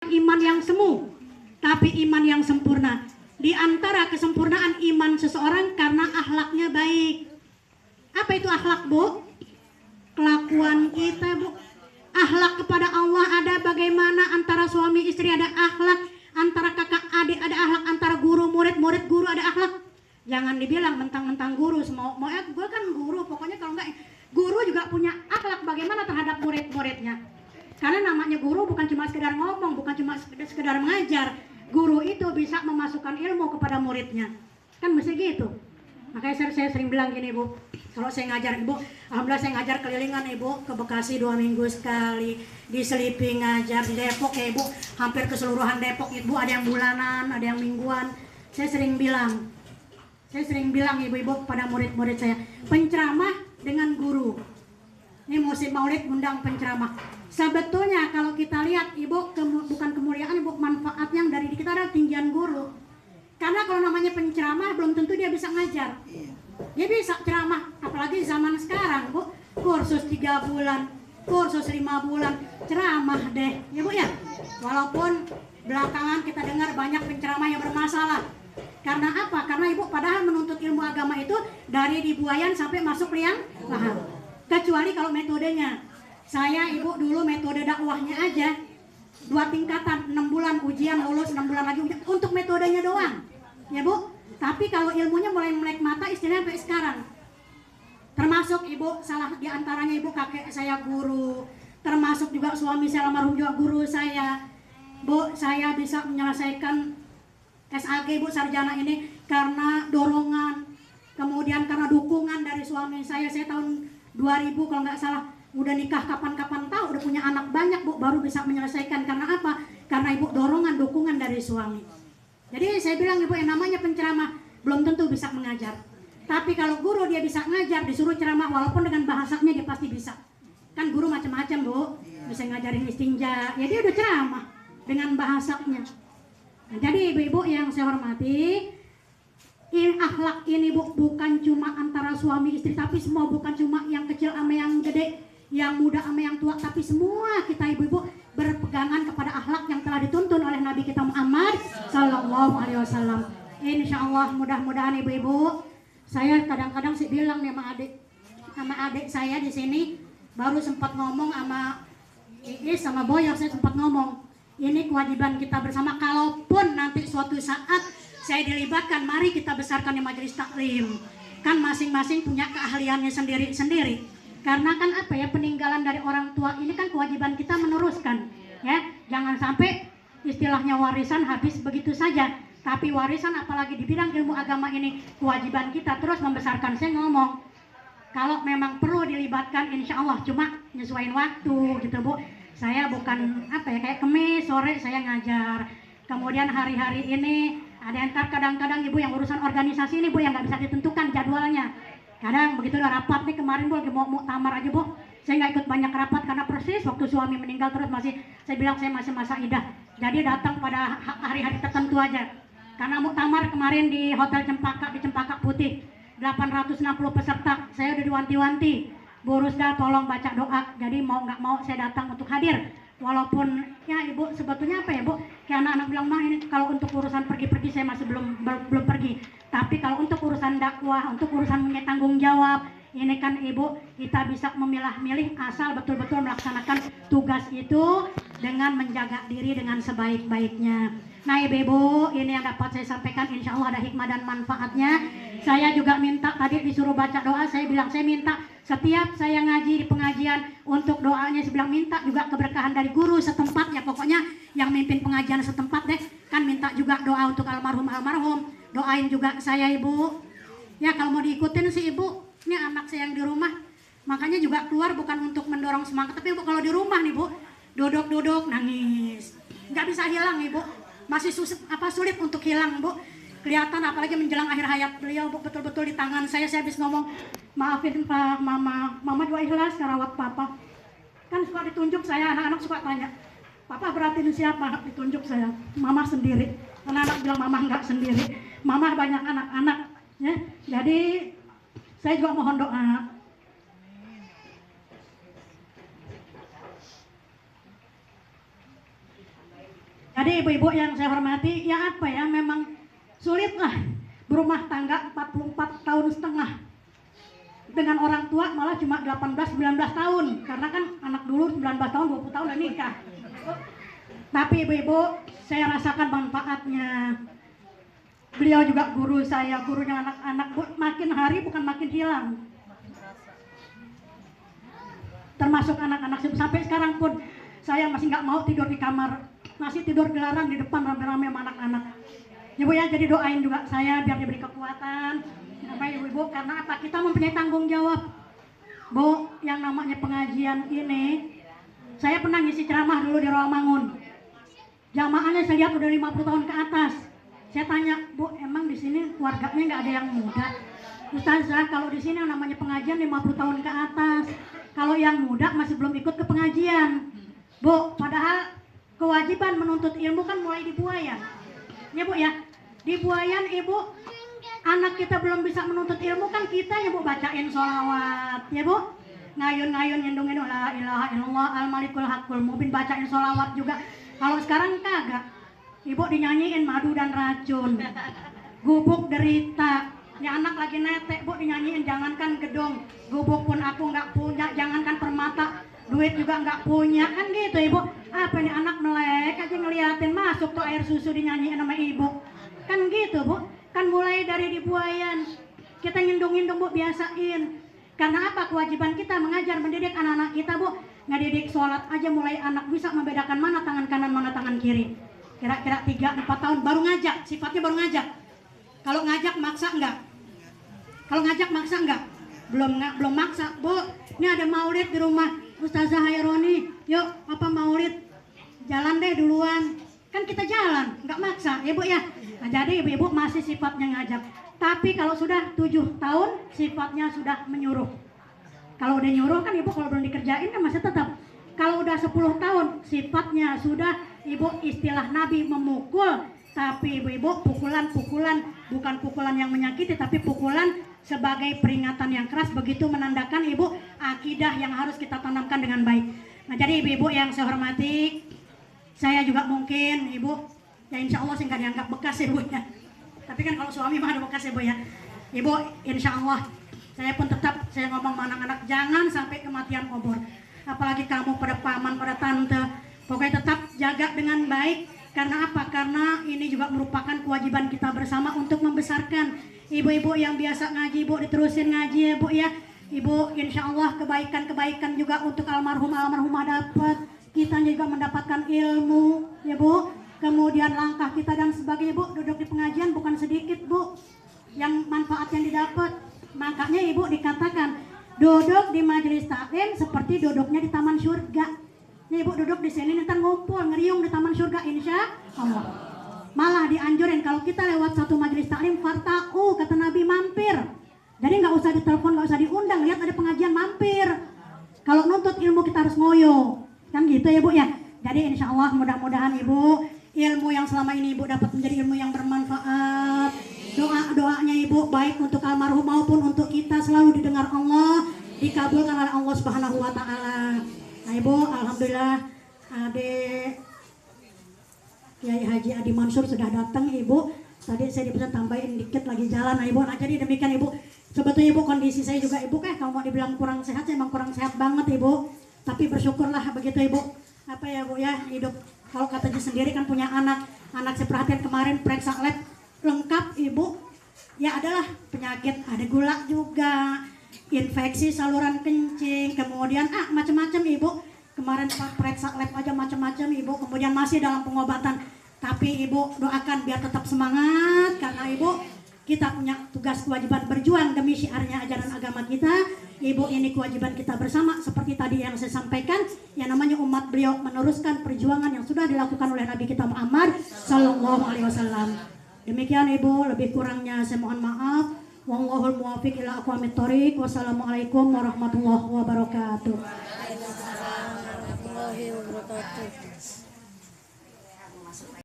iman yang semu, tapi iman yang sempurna. Di antara kesempurnaan iman seseorang karena akhlaknya baik. Apa itu akhlak, Bu? Kelakuan kita, Bu. Akhlak kepada Allah ada bagaimana, antara suami istri ada akhlak, antara kakak adik ada akhlak, antara guru murid, murid guru ada akhlak. Jangan dibilang mentang-mentang guru semua mau gue kan guru, pokoknya kalau enggak, guru juga punya akhlak bagaimana terhadap murid-muridnya. Karena namanya guru bukan cuma sekedar ngomong, bukan cuma sekedar mengajar. Guru itu bisa memasukkan ilmu kepada muridnya. Kan mesti gitu. Makanya saya sering bilang gini, Bu. Kalau saya ngajar, Ibu, alhamdulillah saya ngajar kelilingan, Ibu, ke Bekasi 2 minggu sekali, di Selipi ngajar, di Depok ya, Ibu, hampir keseluruhan Depok, Ibu, ada yang bulanan, ada yang mingguan. Saya sering bilang ibu-ibu pada murid-murid saya, penceramah dengan guru. Ini musim Maulid undang penceramah. Sebetulnya kalau kita lihat, Ibu, bukan kemuliaan, Ibu, manfaat yang dari kita ada tinggian guru. Karena kalau namanya penceramah belum tentu dia bisa ngajar. Dia bisa ceramah, apalagi zaman sekarang, Bu. Kursus 3 bulan, kursus 5 bulan, ceramah deh, ya Bu ya. Walaupun belakangan kita dengar banyak penceramah yang bermasalah. Karena apa? Karena Ibu padahal menuntut ilmu agama itu dari di buayan sampai masuk liang lahat. Kecuali kalau metodenya. Saya, Ibu, dulu metode dakwahnya aja 2 tingkatan, 6 bulan ujian, lulus 6 bulan lagi ujian, untuk metodenya doang. Ya, Bu. Tapi kalau ilmunya mulai melek mata istilahnya sampai sekarang. Termasuk, Ibu, salah diantaranya, Ibu, kakek saya guru. Termasuk juga suami saya almarhum juga guru saya. Bu, saya bisa menyelesaikan SAG, Bu, sarjana ini karena dorongan, kemudian karena dukungan dari suami saya. Saya tahun 2000 kalau nggak salah udah nikah, kapan-kapan tahu udah punya anak banyak, Bu, baru bisa menyelesaikan. Karena apa? Karena Ibu dorongan, dukungan dari suami. Jadi saya bilang, Ibu, yang namanya penceramah belum tentu bisa mengajar. Tapi kalau guru dia bisa ngajar, disuruh ceramah walaupun dengan bahasanya dia pasti bisa. Kan guru macam-macam, Bu. Bisa ngajarin istinja, ya dia udah ceramah dengan bahasanya. Nah, jadi ibu-ibu yang saya hormati, akhlak ini, Bu, bukan cuma antara suami istri, tapi semua, bukan cuma yang kecil sama yang gede, yang muda sama yang tua, tapi semua kita ibu-ibu berpegangan kepada akhlak yang telah dituntun oleh Nabi kita Muhammad Sallallahu Alaihi Wasallam. Insya Allah mudah-mudahan ibu-ibu, saya kadang-kadang sih bilang nih sama adik saya di sini, baru sempat ngomong sama Iis sama Boy, saya sempat ngomong, ini kewajiban kita bersama. Kalaupun nanti suatu saat saya dilibatkan, mari kita besarkan di majelis taklim. Kan masing-masing punya keahliannya sendiri-sendiri. Karena kan apa ya, peninggalan dari orang tua ini kan kewajiban kita meneruskan. Ya, jangan sampai istilahnya warisan habis begitu saja. Tapi warisan apalagi di bidang ilmu agama ini kewajiban kita terus membesarkan. Saya ngomong, kalau memang perlu dilibatkan, insya Allah, cuma nyesuaiin waktu gitu, Bu. Saya bukan apa ya, kayak Kamis sore saya ngajar. Kemudian hari-hari ini ada yang kadang-kadang ibu yang urusan organisasi ini, Bu, yang nggak bisa ditentukan jadwalnya. Kadang begitu udah rapat nih, kemarin Bu lagi mau muktamar aja, Bu. Saya nggak ikut banyak rapat karena persis waktu suami meninggal, terus saya bilang saya masih masa idah. Jadi datang pada hari-hari tertentu aja. Karena muktamar kemarin di Hotel Cempaka, di Cempaka Putih, 860 peserta. Saya udah diwanti-wanti, Bu Rusda tolong baca doa. Jadi mau nggak mau saya datang untuk hadir. Walaupun ya Ibu sebetulnya apa ya, Bu, kayak anak-anak bilang, mah ini kalau untuk urusan pergi-pergi saya masih belum pergi. Tapi kalau untuk urusan dakwah, untuk urusan punya tanggung jawab, ini kan Ibu, kita bisa memilah-milih asal betul-betul melaksanakan tugas itu dengan menjaga diri dengan sebaik-baiknya. Nah ibu-ibu, ini yang dapat saya sampaikan, insya Allah ada hikmah dan manfaatnya. Saya juga minta, tadi disuruh baca doa, saya bilang saya minta setiap saya ngaji di pengajian, untuk doanya saya bilang minta juga keberkahan dari guru setempat ya, pokoknya yang mimpin pengajian setempat deh, kan minta juga doa untuk almarhum, doain juga saya Ibu. Ya kalau mau diikutin sih Ibu, ini anak saya yang di rumah, makanya juga keluar bukan untuk mendorong semangat, tapi Ibu kalau di rumah nih Bu, duduk nangis, nggak bisa hilang Ibu, masih sulit untuk hilang Bu. Kelihatan apalagi menjelang akhir hayat beliau Bu, betul-betul di tangan saya habis ngomong, maafin Pak, mama doa ikhlas karawat papa. Kan suka ditunjuk saya, anak-anak suka tanya, papa berarti siapa? Ditunjuk saya, mama sendiri. Anak-anak bilang mama enggak sendiri, mama banyak anak-anak ya. Jadi saya juga mohon doa. Jadi ibu-ibu yang saya hormati, ya apa ya, memang sulit lah berumah tangga 44 tahun setengah dengan orang tua malah cuma 18-19 tahun, karena kan anak dulu 19 tahun 20 tahun udah nikah. Tapi ibu-ibu, saya rasakan manfaatnya. Beliau juga guru saya, gurunya anak-anak, makin hari bukan makin hilang. Termasuk anak-anak sampai sekarang pun saya masih nggak mau tidur di kamar, masih tidur gelaran di depan rame-rame sama anak-anak. Ibu ya, jadi doain juga saya biar diberi kekuatan sama ibu-ibu, karena apa? Kita mempunyai tanggung jawab. Bu, yang namanya pengajian ini, saya pernah ngisi ceramah dulu di Rawamangun. Jamaahnya saya lihat udah 50 tahun ke atas. Saya tanya, Bu, emang di sini keluarganya nggak ada yang muda? Ustazah, kalau di sini yang namanya pengajian 50 tahun ke atas. Kalau yang muda masih belum ikut ke pengajian. Bu, padahal kewajiban menuntut ilmu kan mulai di Buayan. Ya Bu ya, di Buayan ibu, anak kita belum bisa menuntut ilmu kan kita ya Bu bacain sholawat. Ya Bu, ngayun-ngayun nyendungin la ilaha illallah al-malikul haqqul mubin, bacain sholawat juga. Kalau sekarang kagak, ibu dinyanyiin madu dan racun, gubuk derita. Ya anak lagi netek Bu dinyanyiin jangankan gedung, gubuk pun aku nggak punya, jangankan permata, duit juga nggak punya, kan gitu Ibu. Apa nih anak melek aja ngeliatin, masuk tuh air susu dinyanyiin sama ibu, kan gitu Bu. Kan mulai dari di Buayan kita nyendung-nyendung Bu, biasain. Karena apa? Kewajiban kita mengajar, mendidik anak-anak kita Bu. Ngedidik sholat aja mulai anak bisa membedakan mana tangan kanan mana tangan kiri. Kira-kira 3-4 tahun baru ngajak, sifatnya baru ngajak. Kalau ngajak maksa enggak? Kalau ngajak maksa enggak? Belum maksa. Bu, ini ada maulid di rumah Ustazah Haironi, yuk apa maulid, jalan deh duluan. Kan kita jalan, nggak maksa ibu ya. Nah, jadi ibu-ibu masih sifatnya ngajak. Tapi kalau sudah 7 tahun sifatnya sudah menyuruh. Kalau udah nyuruh kan ibu, kalau belum dikerjain kan masih tetap. Kalau udah 10 tahun sifatnya sudah ibu, istilah Nabi memukul. Tapi ibu-ibu pukulan-pukulan, bukan pukulan yang menyakiti, tapi pukulan sebagai peringatan yang keras, begitu menandakan ibu akidah yang harus kita tanamkan dengan baik. Nah jadi ibu-ibu yang saya hormati, saya juga mungkin ibu, ya insya Allah sih nggak dianggap bekas ibu ya. Tapi kan kalau suami mah ada bekas ibu ya. Ibu insya Allah, saya pun tetap saya ngomong sama anak-anak, jangan sampai kematian obor. Apalagi kamu pada paman, pada tante, pokoknya tetap jaga dengan baik. Karena apa? Karena ini juga merupakan kewajiban kita bersama untuk membesarkan ibu-ibu yang biasa ngaji, ibu diterusin ngaji ya Bu ya. Ibu insya Allah kebaikan-kebaikan juga untuk almarhumah dapat, kita juga mendapatkan ilmu ya Bu. Kemudian langkah kita dan sebagainya Bu, duduk di pengajian bukan sedikit Bu yang manfaat yang didapat. Makanya ibu dikatakan duduk di majelis taklim seperti duduknya di taman surga. Nih ibu duduk di sini, ntar ngumpul ngeriung di taman surga insya Allah. Malah dianjurin kalau kita lewat satu majelis taklim, farta'u kata Nabi, mampir. Jadi nggak usah ditelepon, nggak usah diundang, lihat ada pengajian mampir. Kalau nuntut ilmu kita harus ngoyo, kan gitu ya Bu ya. Jadi insya Allah mudah-mudahan ibu ilmu yang selama ini ibu dapat menjadi ilmu yang bermanfaat. Doa-doanya ibu baik untuk almarhum maupun untuk kita selalu didengar Allah, dikabulkan oleh Allah Subhanahu wa taala. Nah ibu, alhamdulillah Adik Kiai Haji Adi Mansur sudah datang ibu. Tadi saya dipesan tambahin dikit lagi jalan. Nah ibu, nah jadi demikian ibu. Sebetulnya ibu kondisi saya juga ibu kalau mau dibilang kurang sehat, saya emang kurang sehat banget ibu. Tapi bersyukurlah begitu ibu. Apa ya Bu ya, hidup kalau katanya sendiri kan punya anak saya perhatian kemarin periksa lab lengkap ibu. Ya adalah penyakit, ada gula juga, infeksi saluran kencing, kemudian macam-macam ibu. Kemarin periksa lab aja macam-macam ibu, kemudian masih dalam pengobatan. Tapi ibu doakan biar tetap semangat, karena ibu kita punya tugas kewajiban berjuang demi syiarnya ajaran agama kita. Ibu, ini kewajiban kita bersama seperti tadi yang saya sampaikan, yang namanya umat beliau meneruskan perjuangan yang sudah dilakukan oleh Nabi kita Muhammad Sallallahu Alaihi Wasallam. Demikian ibu, lebih kurangnya saya mohon maaf. Wallahul muwaffiq ila aqwamit thoriq. Wassalamualaikum warahmatullahi wabarakatuh. Waalaikumsalam warahmatullahi wabarakatuh.